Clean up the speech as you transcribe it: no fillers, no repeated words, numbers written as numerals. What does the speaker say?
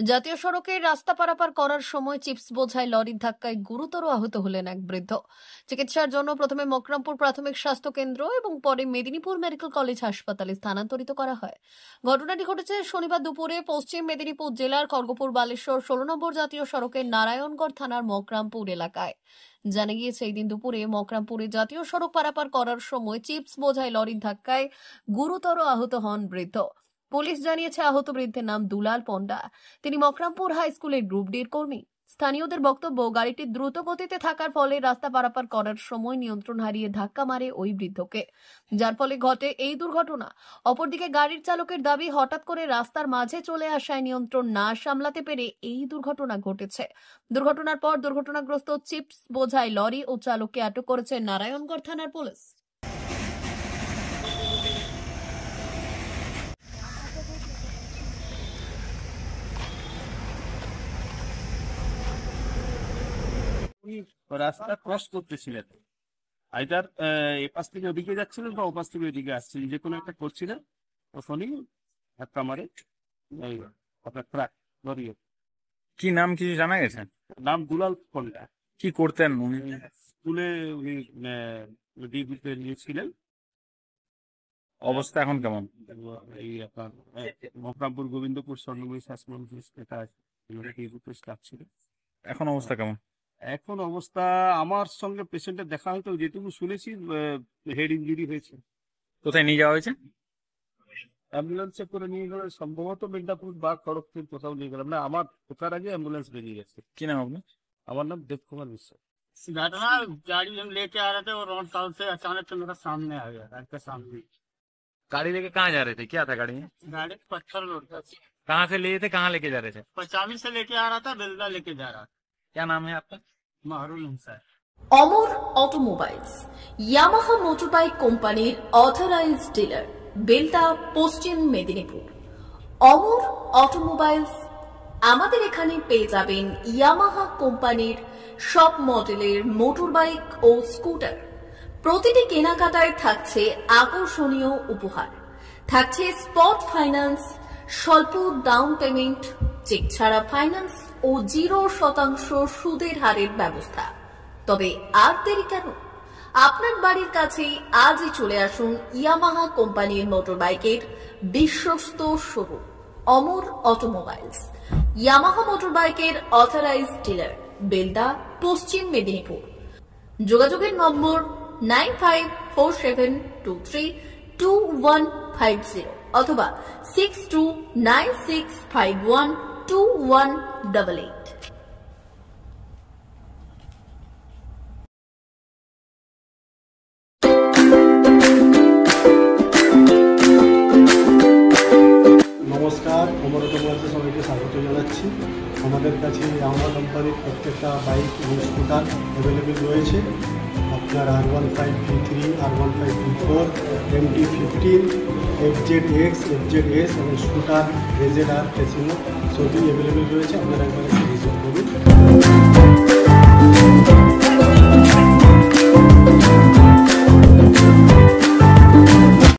জাতীয় সড়কে রাস্তা পারাপার করার সময় চিপস বোঝাই লরির ধাক্কায় গুরুতর আহত হলেন এক বৃদ্ধ। চিকিৎসার জন্য প্রথমে মকরমপুর প্রাথমিক স্বাস্থ্য কেন্দ্র এবং পরে মেদিনীপুর মেডিকেল কলেজ হাসপাতালে স্থানান্তরিত করা হয়। ঘটনাটি ঘটেছে শনিবার দুপুরে পশ্চিম মেদিনীপুর জেলার খড়গপুর বালেশ্বর 16 নম্বর জাতীয় সড়কের নারায়ণগড় থানার মকরমপুর এলাকায়। জানা গিয়েছে, এই দিন দুপুরে মকরমপুরে জাতীয় সড়ক পারাপার করার সময় চিপস বোঝাই লরির ধাক্কায় গুরুতর আহত হন বৃদ্ধ। পুলিশ জানিয়েছে, আহত বৃদ্ধের নাম দুলাল পণ্ডা। তিনি মকরমপুর হাই স্কুলের গ্রুপ ডির কর্মী। স্থানীয়দের বক্তব্য, গাড়িটি দ্রুত গতিতে থাকার ফলে রাস্তা পারাপার করার সময় নিয়ন্ত্রণ হারিয়ে ধাক্কা মারে ওই বৃদ্ধকে, যার ফলে ঘটে এই দুর্ঘটনা। অপরদিকে গাড়ির চালকের দাবি, হঠাৎ করে রাস্তার মাঝে চলে আসায় নিয়ন্ত্রণ না সামলাতে পেরে এই দুর্ঘটনা ঘটেছে। দুর্ঘটনার পর দুর্ঘটনাগ্রস্ত চিপস বোঝাই লরি ও চালককে আটক করেছে নারায়ণগড় থানার পুলিশ। রাস্তা ক্রস করতেছিলেন, আইদার এপাশ থেকে ওদিকে যাচ্ছিলেন বা ওপাশ থেকে ওইদিকে আসছিলেন, যে কোনো একটা করছিলেন। তখনই ধাক্কা মারে আপনার ট্রাক লরি। কি নাম কিছু জানা গেছে? নাম দুলাল পণ্ডা। কি করতেন উনি? স্কুলে উনি ডিগ্রিতে নিয়েছিলেন। অবস্থা এখন কেমন? এই আপনার মকরমপুর গোবিন্দপুর স্বর্ণময়ী স্বাস্থ্য স্টাফ ছিল। এখন অবস্থা কেমন? এখন অবস্থা, আমার সঙ্গে পেশেন্টের দেখা হয়তো যেটুকু শুনেছি হেড ইঞ্জুরি হয়েছে। কোথায় নিয়ে যাওয়া হয়েছে? অ্যাম্বুলেন্সে করে নিয়ে গেলে সম্ভবত মিদনাপুর বা খড়গপুর কোথাও নিয়ে গেলাম না, আমার ঢোকার আগে অ্যাম্বুলেন্স বেরিয়ে গেছে। কি নাম আপনার? আমার नाम देव कुमार मिश्रा। घटना गाड़ी हम लेके आ रहे थे और रोड साइड से अचानक से मेरा सामने आ गया, गाड़ी के सामने। गाड़ी लेके कहाँ जा रहे थे? क्या था गाड़ी में? गाड़ी पत्थर लोड था। कहाँ से लिए थे, कहाँ लेके जा रहे थे? पचामी से लेके आ रहा था, बेलदा लेके जा रहा था। क्या नाम है आपका? महरुल इंसान। অমর অটোমোবাইলস ইয়ামাহা মোটরবাইক কোম্পানির অথরাইজড ডিলার, বেলদা, পশ্চিম মেদিনীপুর। অমর অটোমোবাইলস, আমাদের এখানে পেয়ে যাবেন ইয়ামাহা কোম্পানির সব মডেলের মোটরবাইক ও স্কুটার। প্রতিটি কেনাকাটায় থাকছে আকর্ষণীয় উপহার, থাকছে স্পট ফাইন্যান্স, স্বল্প ডাউন পেমেন্ট, চেক ছাড়া ফাইন্যান্স ও 0% সুদের হারের ব্যবস্থা। তবে আর দেরি কেন? আপনার বাড়ির কাছেই আজই চলে আসুন ইয়ামাহা কোম্পানির মোটরবাইকের বিশ্বস্ত শোরুম অমর অটোমোবাইলস, ইয়ামাহা মোটরবাইকের অথরাইজড ডিলার, বেলদা, পশ্চিম মেদিনীপুর। যোগাযোগের নম্বর 9547232150 অথবা 6296512188। নমস্কার, অমর অটোমোবাইলসে সবাইকে স্বাগত জানাচ্ছি। আমাদের কাছে ইয়ামাহা কোম্পানির প্রত্যেকটা বাইক এবং স্কুটার অ্যাভেলেবেল রয়েছে। আপনার R15V3, R15V4, MT15, FZX, FZS এবং স্কুটার RZR, ফেসিনো সবই অ্যাভেলেবেল রয়েছে। আপনারা একবার ভিজিট করুন।